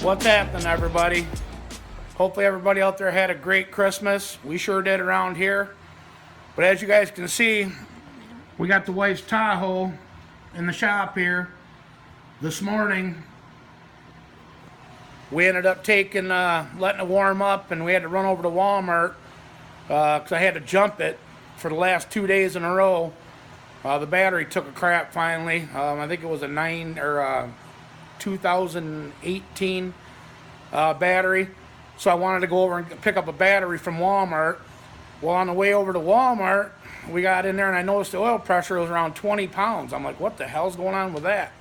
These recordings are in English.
What's happening, everybody? Hopefully everybody out there had a great Christmas. We sure did around here. But as you guys can see, we got the wife's Tahoe in the shop here. This morning, we ended up taking, letting it warm up, and we had to run over to Walmart because I had to jump it for the last 2 days in a row. The battery took a crap finally. I think it was a 2018 battery. So I wanted to go over and pick up a battery from Walmart. Well, on the way over to Walmart, we got in there and I noticed the oil pressure was around 20 pounds. I'm like, what the hell's going on with that?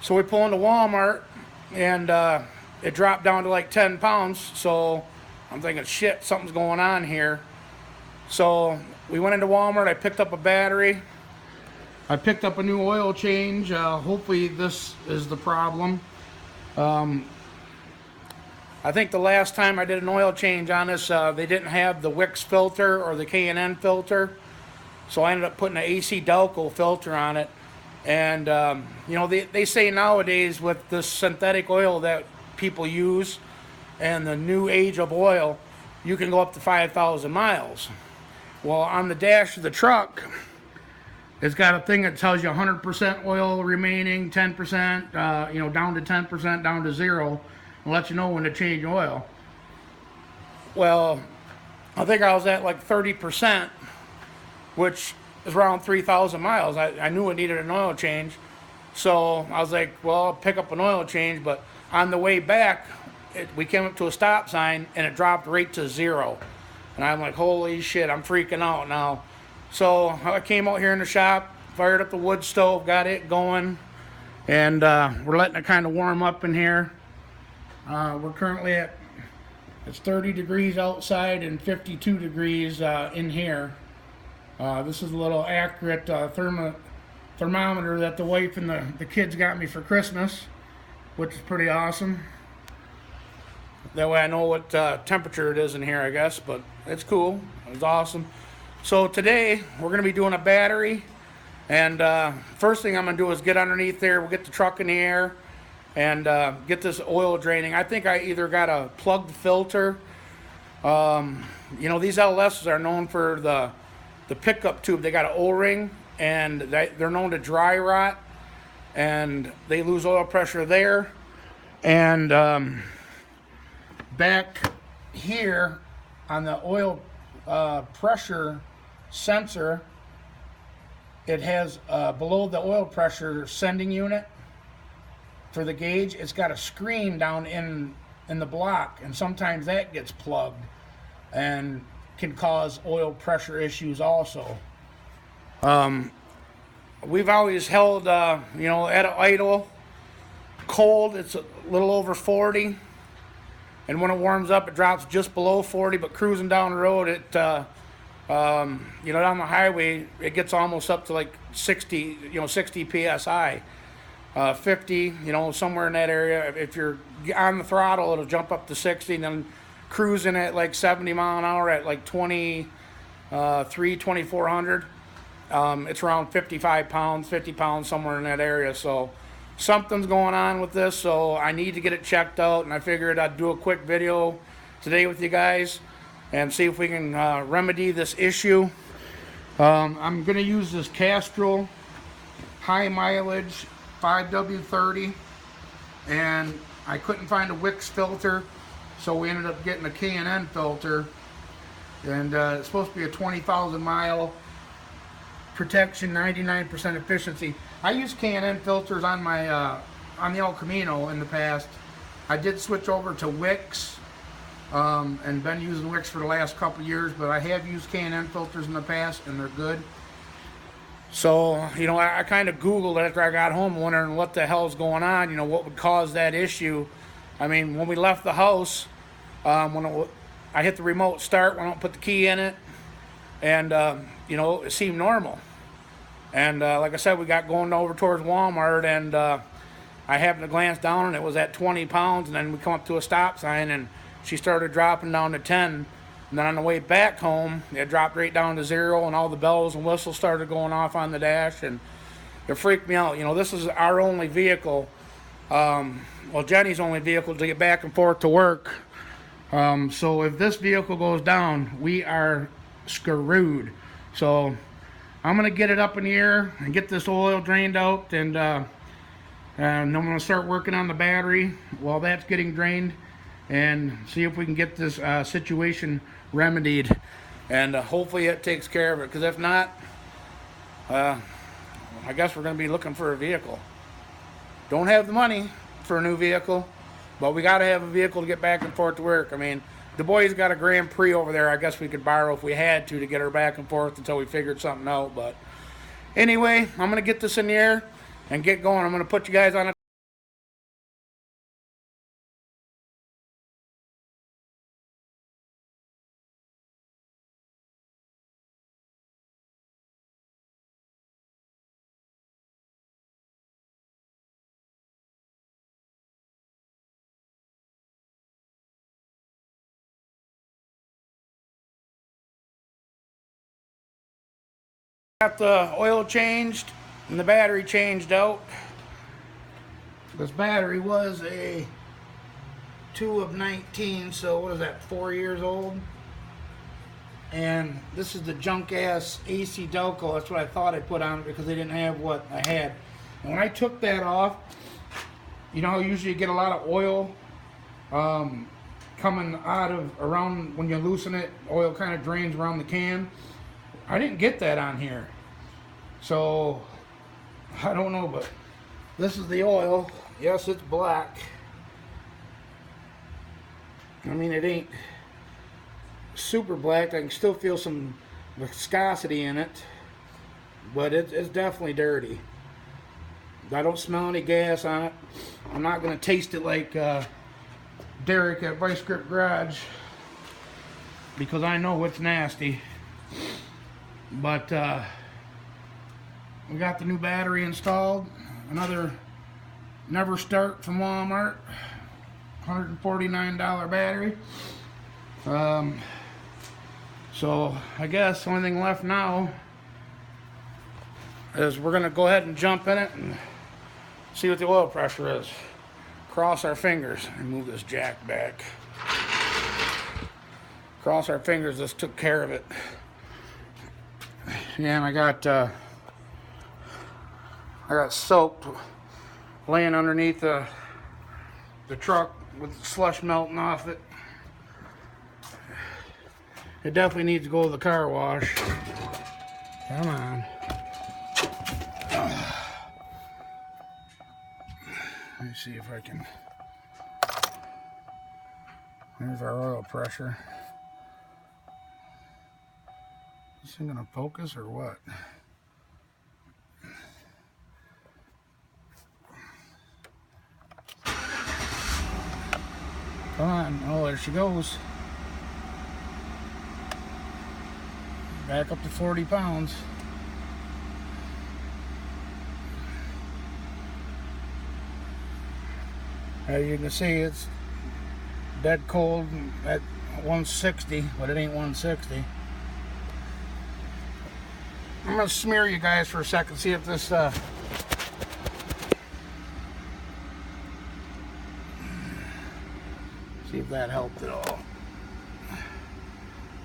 So we pull into Walmart and it dropped down to like 10 pounds. So I'm thinking, shit, something's going on here. So we went into Walmart. I picked up a battery. I picked up a new oil change. Hopefully this is the problem. I think the last time I did an oil change on this, they didn't have the Wix filter or the K&N filter. So I ended up putting an AC Delco filter on it. And, you know, they say nowadays with this synthetic oil that people use and the new age of oil, you can go up to 5,000 miles. Well, on the dash of the truck, it's got a thing that tells you 100% oil remaining, 10%, you know, down to 10%, down to 0, and let you know when to change oil. Well, I think I was at like 30%, which is around 3,000 miles. I knew it needed an oil change, so I was like, well, I'll pick up an oil change. But on the way back, we came up to a stop sign, and it dropped right to 0. And I'm like, holy shit, I'm freaking out now. So I came out here in the shop, fired up the wood stove, got it going, and we're letting it kind of warm up in here. We're currently at, it's 30 degrees outside and 52 degrees in here. This is a little accurate thermometer that the wife and the kids got me for Christmas, which is pretty awesome. That way I know what temperature it is in here, I guess, but it's cool. It's awesome. So today we're going to be doing a battery, and first thing I'm going to do is get underneath there. We'll get the truck in the air and get this oil draining. I think I either got a plugged filter. You know, these LSs are known for the pickup tube. They got an O-ring, and they're known to dry rot, and they lose oil pressure there. And back here on the oil pressure sensor, it has below the oil pressure sending unit for the gauge, it's got a screen down in the block, and sometimes that gets plugged and can cause oil pressure issues also. We've always held you know, at an idle cold, it's a little over 40, and when it warms up it drops just below 40, but cruising down the road it you know, down the highway it gets almost up to like 60, you know, 60 psi. 50, you know, somewhere in that area. If you're on the throttle, it'll jump up to 60, and then cruising at like 70 mile an hour at like 2400. It's around 55 pounds, 50 pounds, somewhere in that area. So something's going on with this, so I need to get it checked out, and I figured I'd do a quick video today with you guys and see if we can remedy this issue. I'm going to use this Castrol high mileage 5W30, and I couldn't find a Wix filter, so we ended up getting a K&N filter, and it's supposed to be a 20,000 mile protection, 99% efficiency. I used K&N filters on my on the El Camino in the past. I did switch over to Wix and been using Wix for the last couple years, but I have used K&N filters in the past, and they're good. So, you know, I kind of Googled it after I got home, wondering what the hell's going on, you know, what would cause that issue. I mean, when we left the house, I hit the remote start, went out and put the key in it, and, you know, it seemed normal. And like I said, we got going over towards Walmart, and I happened to glance down, and it was at 20 pounds, and then we come up to a stop sign, and she started dropping down to 10. And then on the way back home, it dropped right down to 0, and all the bells and whistles started going off on the dash, and it freaked me out. You know, this is our only vehicle. well, Jenny's only vehicle to get back and forth to work. So if this vehicle goes down, we are screwed. So I'm gonna get it up in the air and get this oil drained out, and then I'm gonna start working on the battery while that's getting drained, and see if we can get this situation remedied, and hopefully it takes care of it. Because if not, I guess we're gonna be looking for a vehicle. Don't have the money for a new vehicle, but we gotta have a vehicle to get back and forth to work. I mean, the boys got a Grand Prix over there. I guess we could borrow if we had to get her back and forth until we figured something out. But anyway, I'm gonna get this in the air and get going. I'm gonna put you guys on a got the oil changed and the battery changed out. This battery was a 2 of 19, so what is that, 4 years old? And this is the junk ass AC Delco. That's what I thought I put on it because they didn't have what I had. And when I took that off, you know, usually you get a lot of oil coming out of around when you loosen it. Oil kind of drains around the can. I didn't get that on here, so I don't know, but this is the oil. Yes, it's black. I mean, it ain't super black. I can still feel some viscosity in it, but it's definitely dirty. I don't smell any gas on it. I'm not going to taste it like Derek at Vice Grip Garage, because I know it's nasty. But we got the new battery installed. Another Never Start from Walmart. $149 battery. So I guess the only thing left now is we're going to go ahead and jump in it and see what the oil pressure is. Cross our fingers and move this jack back. Cross our fingers, this took care of it. Yeah, and I got soaked laying underneath the truck with the slush melting off it. It definitely needs to go to the car wash. Come on. Let me see if I can. There's our oil pressure. Is this thing gonna focus or what? Come on. Oh, there she goes. Back up to 40 pounds. As you can see, it's dead cold at 160, but it ain't 160. I'm gonna smear you guys for a second, see if this see if that helped at all.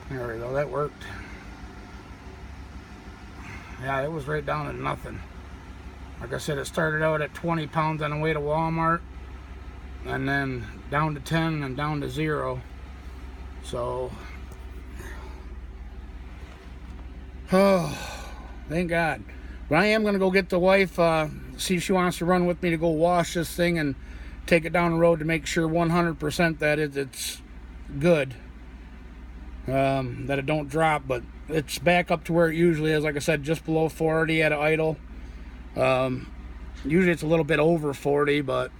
There we go, that worked. Yeah, it was right down at nothing. Like I said, it started out at 20 pounds on the way to Walmart, and then down to 10 and down to 0. So, oh, thank God. But I am going to go get the wife, see if she wants to run with me to go wash this thing and take it down the road to make sure 100% that it's good, that it don't drop. But it's back up to where it usually is. Like I said, just below 40 at an idle. Usually it's a little bit over 40, but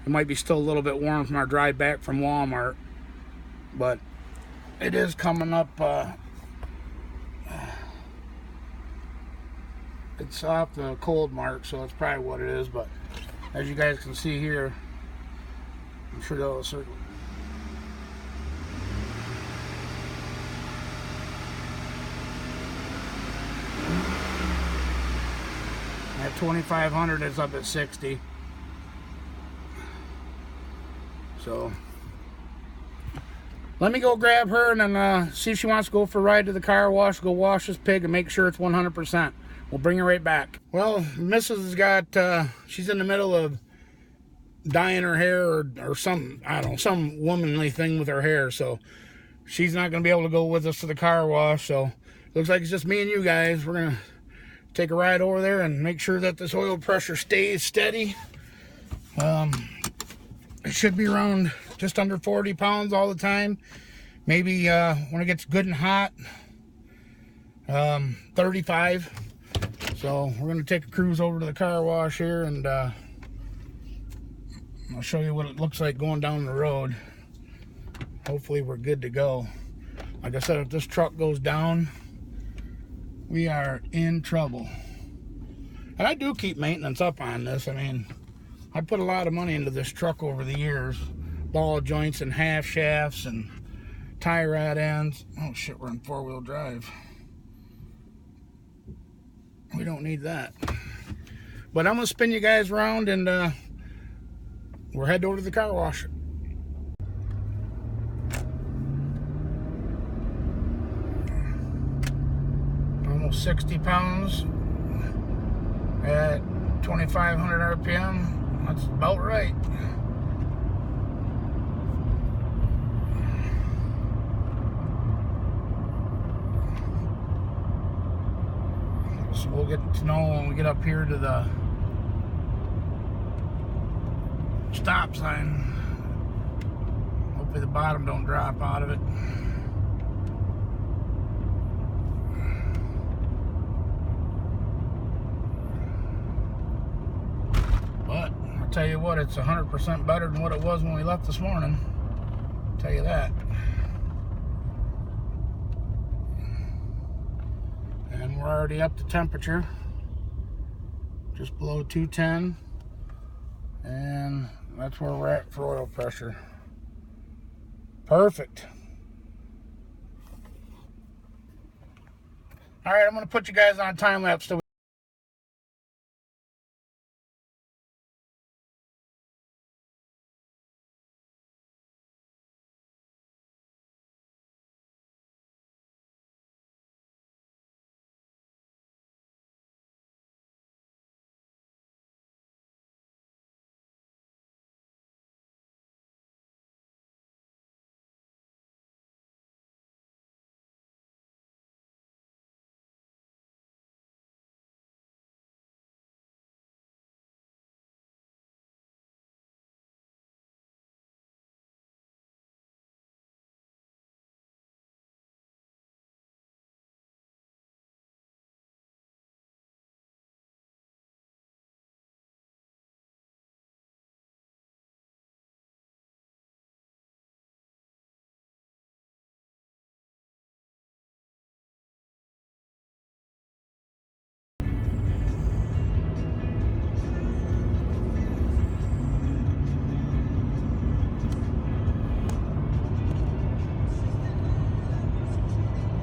it might be still a little bit warm from our drive back from Walmart. But it is coming up. It's off the cold mark, so that's probably what it is. But as you guys can see here, I'm sure that'll circle. At 2,500, it's up at 60. So let me go grab her and then see if she wants to go for a ride to the car wash, go wash this pig and make sure it's 100%. We'll bring her right back. Well, Mrs. has got, she's in the middle of dyeing her hair or some, I don't know, some womanly thing with her hair. So she's not going to be able to go with us to the car wash. So looks like it's just me and you guys. We're going to take a ride over there and make sure that this oil pressure stays steady. It should be around just under 40 pounds all the time. Maybe when it gets good and hot, 35. So we're going to take a cruise over to the car wash here, and I'll show you what it looks like going down the road. Hopefully we're good to go. Like I said, if this truck goes down, we are in trouble. And I do keep maintenance up on this. I mean, I put a lot of money into this truck over the years. Ball joints and half shafts and tie rod ends. Oh shit, we're in 4-wheel drive. We don't need that. But I'm gonna spin you guys around and we're heading over to the car wash. Almost 60 pounds at 2,500 RPM. That's about right. So we'll get to know when we get up here to the stop sign. Hopefully the bottom don't drop out of it. But I'll tell you what, it's 100% better than what it was when we left this morning. I'll tell you that. And we're already up to temperature, just below 210, and that's where we're at for oil pressure. Perfect. All right, I'm going to put you guys on time lapse till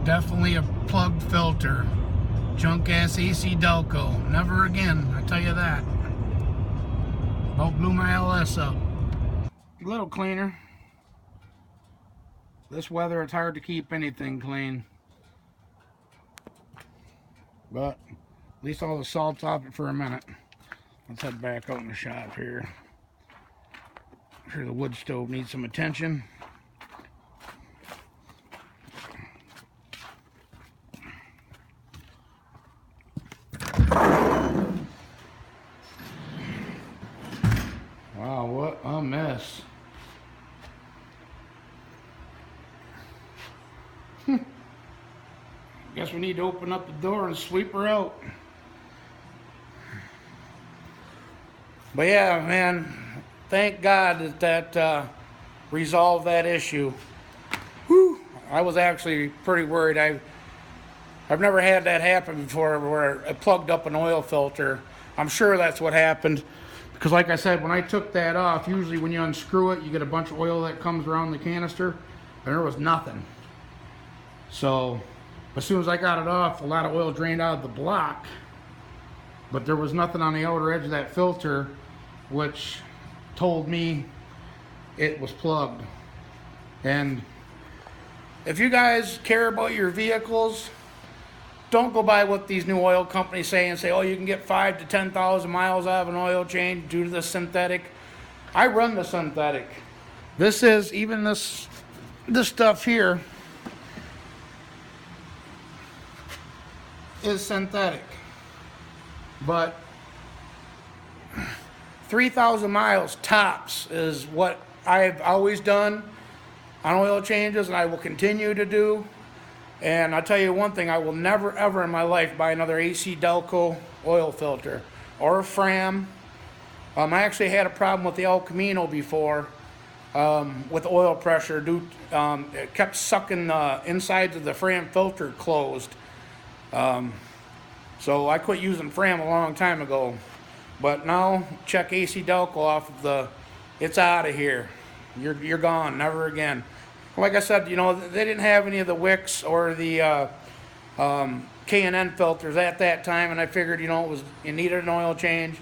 definitely a plugged filter. Junk ass AC Delco. Never again, I tell you that. About blew my LS up. A little cleaner. This weather, it's hard to keep anything clean. But at least all the salt's off it for a minute. Let's head back out in the shop here. I'm sure the wood stove needs some attention. Wow, what a mess. Guess we need to open up the door and sweep her out. But yeah, man, thank God that resolved that issue. Whew, I was actually pretty worried. I've never had that happen before where it plugged up an oil filter. I'm sure that's what happened. Because like I said, when I took that off, usually when you unscrew it, you get a bunch of oil that comes around the canister, and there was nothing. So as soon as I got it off, a lot of oil drained out of the block, but there was nothing on the outer edge of that filter, which told me it was plugged. And if you guys care about your vehicles, don't go by what these new oil companies say and say, oh, you can get 5,000 to 10,000 miles out of an oil change due to the synthetic. I run the synthetic. This is, even this stuff here is synthetic. But 3,000 miles tops is what I've always done on oil changes, and I will continue to do. And I'll tell you one thing, I will never ever in my life buy another AC Delco oil filter or a Fram. I actually had a problem with the El Camino before with oil pressure. It kept sucking the insides of the Fram filter closed. So I quit using Fram a long time ago. But now, check AC Delco off of the, it's out of here. You're gone, never again. Like I said, you know, they didn't have any of the wicks or the K&N filters at that time, and I figured, you know, you needed an oil change.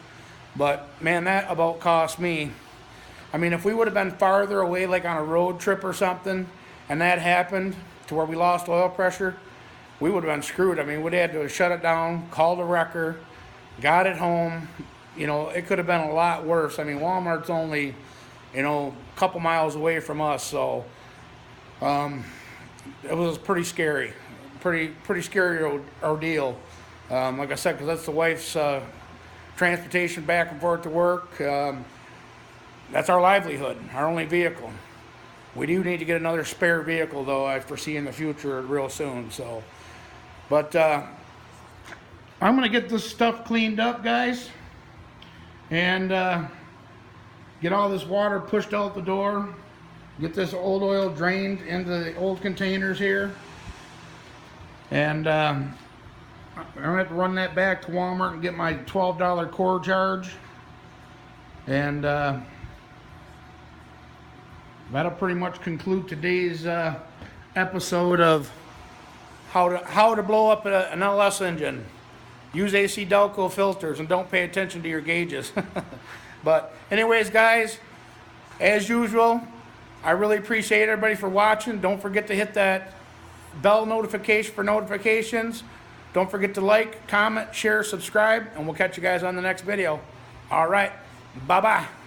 But man, that about cost me. I mean, if we would have been farther away, like on a road trip or something, and that happened to where we lost oil pressure, we would have been screwed. I mean, we'd had to shut it down, call the wrecker, got it home. You know, it could have been a lot worse. I mean, Walmart's only, you know, a couple miles away from us, so it was pretty scary. Pretty scary ordeal. Like I said, because that's the wife's transportation back and forth to work. That's our livelihood, our only vehicle. We do need to get another spare vehicle, though, I foresee in the future real soon. So, but I'm going to get this stuff cleaned up, guys, and get all this water pushed out the door, get this old oil drained into the old containers here, and I'm going to have to run that back to Walmart and get my $12 core charge, and that'll pretty much conclude today's episode of how to blow up an LS engine. Use AC Delco filters and don't pay attention to your gauges. But anyways, guys, as usual, I really appreciate everybody for watching. Don't forget to hit that bell notification for notifications. Don't forget to like, comment, share, subscribe, and we'll catch you guys on the next video. All right, bye-bye.